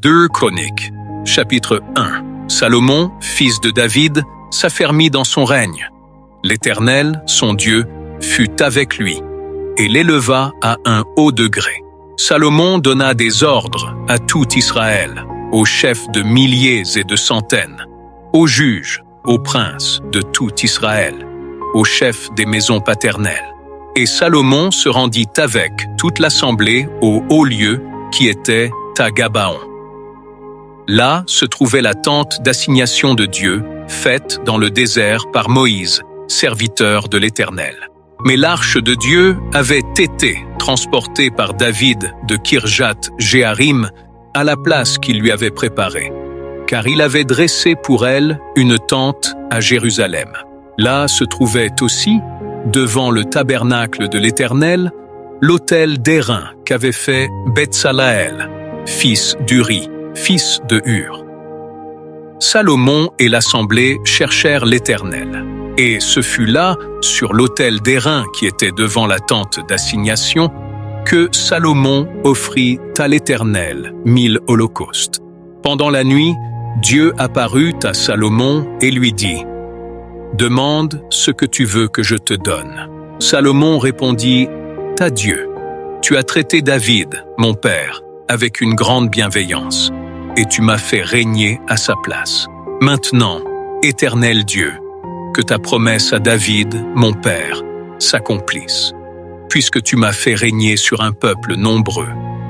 2 Chroniques, chapitre 1. Salomon, fils de David, s'affermit dans son règne. L'Éternel, son Dieu, fut avec lui et l'éleva à un haut degré. Salomon donna des ordres à tout Israël, aux chefs de milliers et de centaines, aux juges, aux princes de tout Israël, aux chefs des maisons paternelles. Et Salomon se rendit avec toute l'assemblée au haut lieu qui était à Gabaon. Là se trouvait la tente d'assignation de Dieu, faite dans le désert par Moïse, serviteur de l'Éternel. Mais l'arche de Dieu avait été transportée par David de Kirjath-Jéarim à la place qu'il lui avait préparée, car il avait dressé pour elle une tente à Jérusalem. Là se trouvait aussi, devant le tabernacle de l'Éternel, l'autel d'airain qu'avait fait Betsalaël, fils d'Uri, fils de Hur. Salomon et l'assemblée cherchèrent l'Éternel, et ce fut là, sur l'autel d'airain qui était devant la tente d'assignation, que Salomon offrit à l'Éternel 1000 holocaustes. Pendant la nuit, Dieu apparut à Salomon et lui dit : « Demande ce que tu veux que je te donne. » Salomon répondit : « Ta Dieu, tu as traité David, mon père, avec une grande bienveillance, et tu m'as fait régner à sa place. Maintenant, Éternel Dieu, que ta promesse à David, mon père, s'accomplisse, puisque tu m'as fait régner sur un peuple nombreux,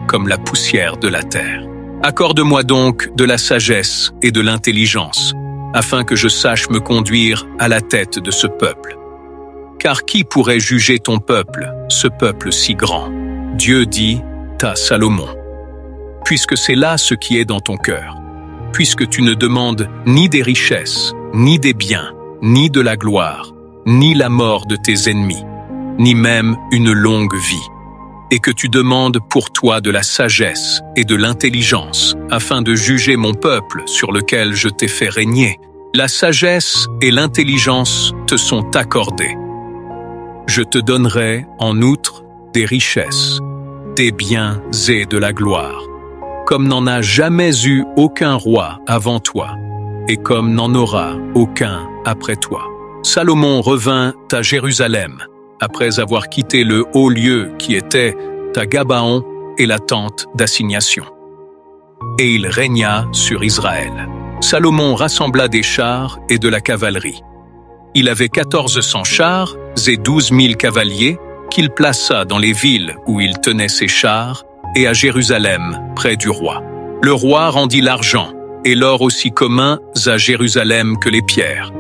comme la poussière de la terre. Accorde-moi donc de la sagesse et de l'intelligence, afin que je sache me conduire à la tête de ce peuple. Car qui pourrait juger ton peuple, ce peuple si grand ? Dieu dit à Salomon : puisque c'est là ce qui est dans ton cœur, puisque tu ne demandes ni des richesses, ni des biens, ni de la gloire, ni la mort de tes ennemis, ni même une longue vie, et que tu demandes pour toi de la sagesse et de l'intelligence, afin de juger mon peuple sur lequel je t'ai fait régner, la sagesse et l'intelligence te sont accordées. Je te donnerai, en outre, des richesses, des biens et de la gloire, comme n'en a jamais eu aucun roi avant toi, et comme n'en aura aucun après toi. Salomon revint à Jérusalem, après avoir quitté le haut lieu qui était à Gabaon et la tente d'assignation. Et il régna sur Israël. Salomon rassembla des chars et de la cavalerie. Il avait 1400 chars et 12 000 cavaliers qu'il plaça dans les villes où il tenait ses chars et à Jérusalem, près du roi. Le roi rendit l'argent et l'or aussi communs à Jérusalem que les pierres,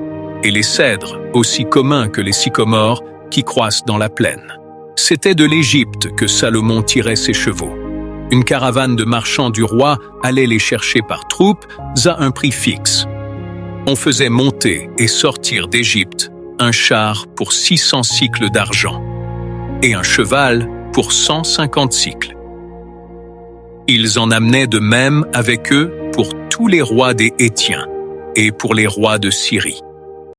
et les cèdres aussi communs que les sycomores qui croissent dans la plaine. C'était de l'Égypte que Salomon tirait ses chevaux. Une caravane de marchands du roi allait les chercher par troupes à un prix fixe. On faisait monter et sortir d'Égypte un char pour 600 cycles d'argent et un cheval pour 150 cycles. Ils en amenaient de même avec eux pour tous les rois des Hétiens et pour les rois de Syrie.